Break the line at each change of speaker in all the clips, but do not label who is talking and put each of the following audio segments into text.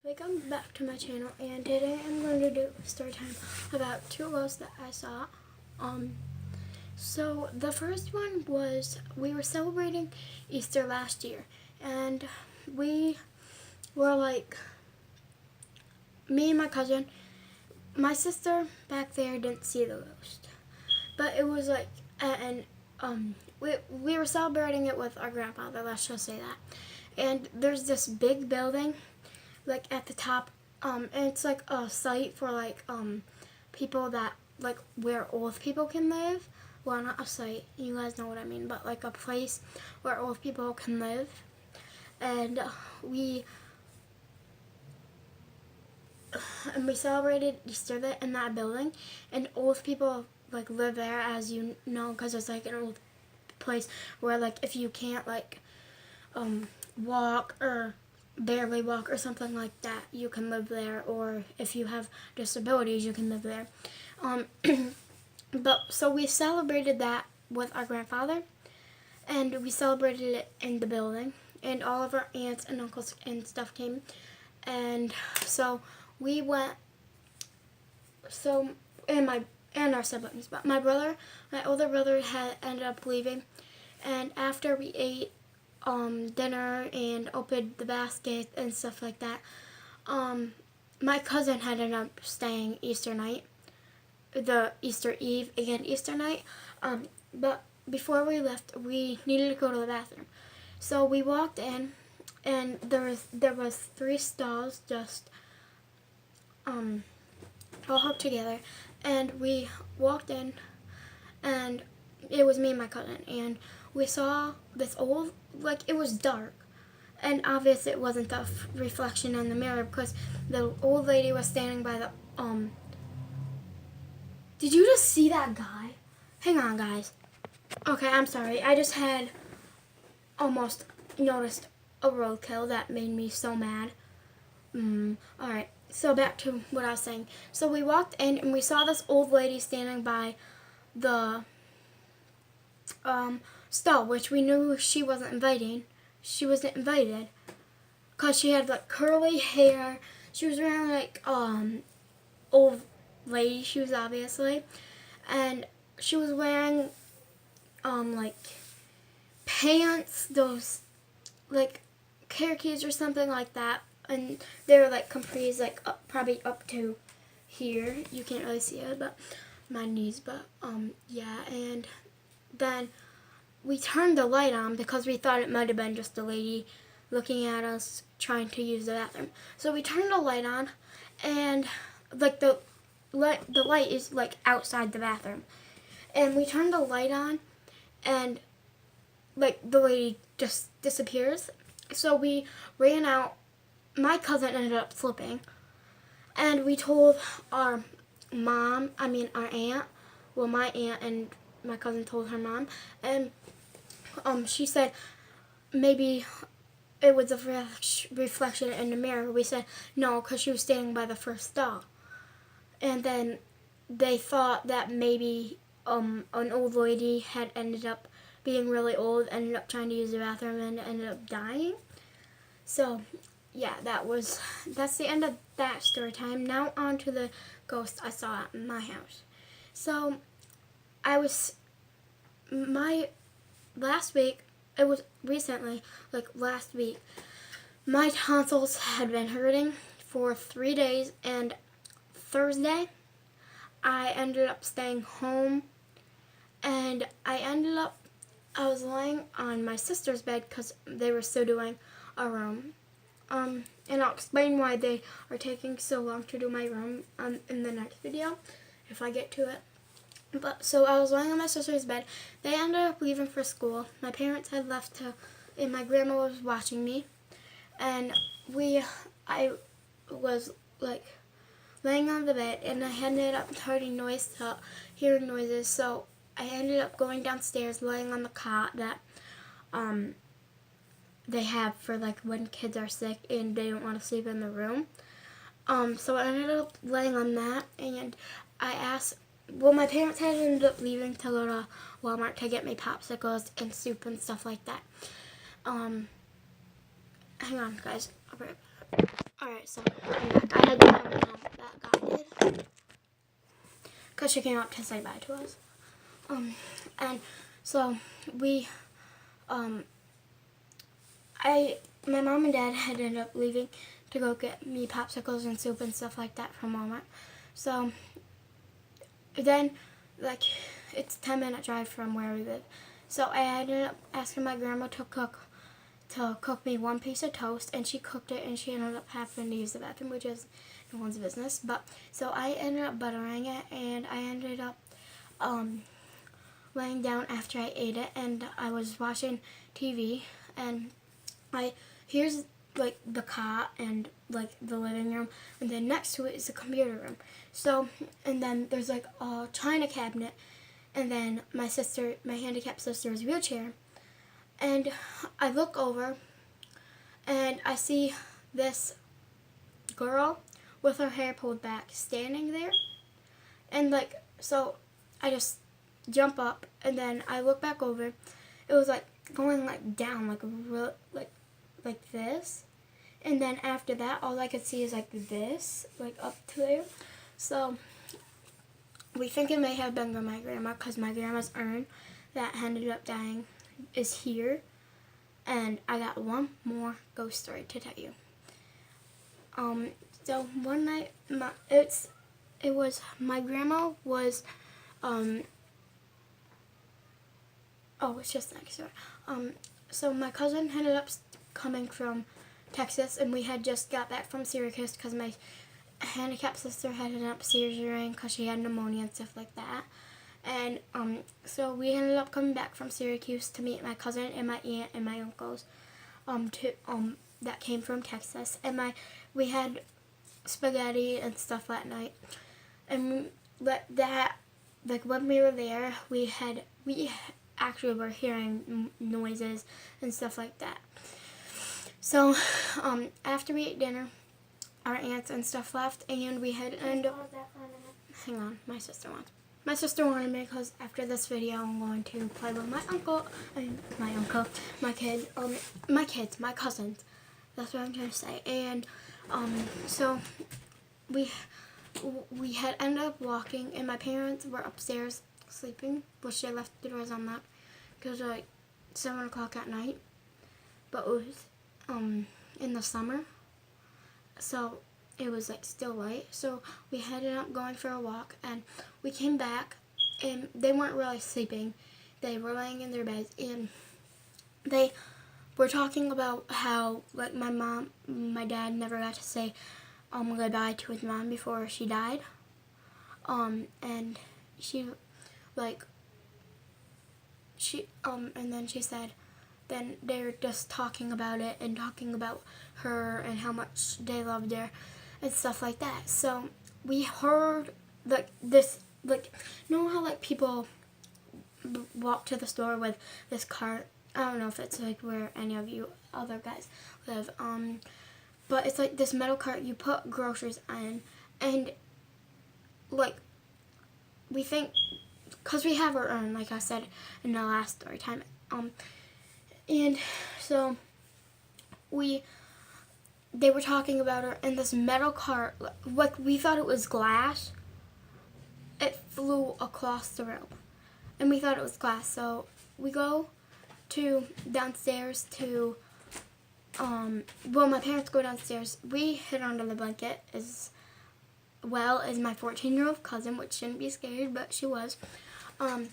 Welcome back to my channel, and today I'm going to do a story time about two ghosts that I saw. So the first one was we were celebrating Easter last year, and we were like, me and my cousin, my sister back there didn't see the ghost, but it was like, we were celebrating it with our grandfather. Let's just say that, and there's this big building like at the top, and it's like a site for like people that like where old people can live. Well, not a site, you guys know what I mean, but like a place where old people can live. And we celebrated Easter in that building, and old people like live there, as you know, because it's like an old place where like if you can't like walk or barely walk or something like that, you can live there, or if you have disabilities, you can live there. But so we celebrated that with our grandfather, and we celebrated it in the building, and all of our aunts and uncles and stuff came, and so we went. So and our siblings, but my older brother had ended up leaving, and after we ate dinner and opened the basket and stuff like that, my cousin had ended up staying Easter night, the Easter Eve and Easter night, but before we left, we needed to go to the bathroom. So we walked in, and there was 3 stalls just all hooked together, and we walked in, and it was me and my cousin, and we saw this old, like, it was dark, and obviously it wasn't the reflection in the mirror, because the old lady was standing by the did you just see that guy? Hang on, guys. Okay, I'm sorry, I just had almost noticed a roadkill that made me so mad. Alright, so back to what I was saying. So we walked in, and we saw this old lady standing by the stall, which we knew she wasn't invited, because she had like curly hair. She was wearing like old lady shoes, obviously, and she was wearing like pants, those like Cherokees or something like that, and they were like capris, like probably up to here. You can't really see it, but my knees. But yeah, and then we turned the light on because we thought it might have been just a lady looking at us trying to use the bathroom. So we turned the light on, and like the light is like outside the bathroom, and we turned the light on, and like the lady just disappears. So we ran out. My cousin ended up slipping, and we told our our aunt. Well, my aunt and my cousin told her mom, and she said maybe it was a reflection in the mirror. We said no, because she was standing by the first stall. And then they thought that maybe an old lady had ended up being really old, ended up trying to use the bathroom, and ended up dying. So yeah, that's the end of that story time. Now on to the ghost I saw at my house. So it was recently, like last week, my tonsils had been hurting for 3 days, and Thursday I ended up staying home, and I was lying on my sister's bed because they were still doing a room. And I'll explain why they are taking so long to do my room in the next video, if I get to it. But so I was lying on my sister's bed. They ended up leaving for school. My parents had left and my grandma was watching me. And I was like laying on the bed, and I ended up hearing noises. So I ended up going downstairs, laying on the cot that they have for like when kids are sick and they don't want to sleep in the room. So I ended up laying on that, and my parents had ended up leaving to go to Walmart to get me popsicles and soup and stuff like that. Hang on, guys. I'll be right back. Alright, so I had to tell my mom that God did. Because she came up to say bye to us. And so we, my mom and dad had ended up leaving to go get me popsicles and soup and stuff like that from Walmart. So then, like, it's a 10-minute drive from where we live. So I ended up asking my grandma to cook me one piece of toast, and she cooked it, and she ended up having to use the bathroom, which is no one's business. But so I ended up buttering it, and I ended up laying down after I ate it, and I was watching TV, and here's like the cot and like the living room, and then next to it is the computer room. So, and then there's like a china cabinet, and then my handicapped sister's wheelchair. And I look over, and I see this girl with her hair pulled back standing there. And like, so I just jump up, and then I look back over. It was like going like down, like this. And then after that, all I could see is like this, like up to there. So we think it may have been my grandma, because my grandma's urn that ended up dying is here. And I got one more ghost story to tell you. So one night, my grandma was, it's just next door. So my cousin ended up coming from Texas, and we had just got back from Syracuse because my handicapped sister had ended up seizuring because she had pneumonia and stuff like that. And so we ended up coming back from Syracuse to meet my cousin and my aunt and my uncles that came from Texas. And we had spaghetti and stuff that night. And when we were there, we actually were hearing noises and stuff like that. So after we ate dinner, our aunts and stuff left, and we had hang on, my sister wanted me, because after this video I'm going to play with my cousins. That's what I'm trying to say. And so we had ended up walking, and my parents were upstairs sleeping, which they left the doors unlocked because it was like 7 o'clock at night. But it was in the summer, so it was like still light. So we ended up going for a walk, and we came back, and they weren't really sleeping. They were laying in their beds, and they were talking about how like my dad never got to say goodbye to his mom before she died. And and then she said, then they were just talking about it and talking about her and how much they loved her and stuff like that. So we heard like this, like, you know how like people walk to the store with this cart? I don't know if it's like where any of you other guys live, but it's like this metal cart you put groceries in, and like we think, because we have our urn, like I said in the last story time, and so they were talking about her, and this metal cart, like we thought it was glass, it flew across the room, and we thought it was glass. So we go to downstairs to, my parents go downstairs. We hid under the blanket as well as my 14-year-old cousin, which shouldn't be scared, but she was. And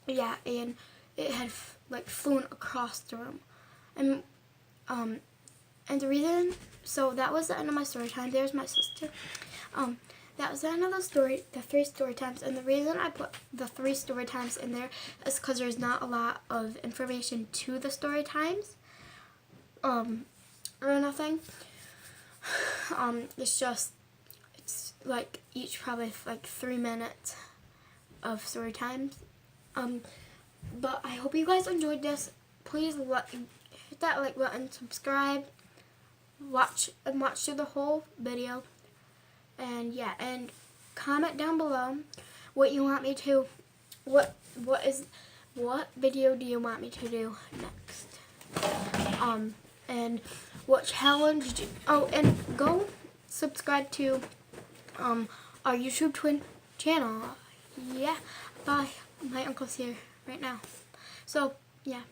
yeah, and it had like flown across the room. And the reason, so that was the end of my story time. There's my sister. That was the end of the 3 story times. And the reason I put the 3 story times in there is because there's not a lot of information to the story times, or nothing. It's like each probably like 3 minutes of story times. But I hope you guys enjoyed this. Please hit that like button, subscribe, watch through the whole video, and yeah, and comment down below what you want me to, what video do you want me to do next. And what challenge. Oh, and go subscribe to our YouTube twin channel. Yeah, bye. My uncle's here right now. So, yeah,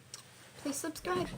please subscribe.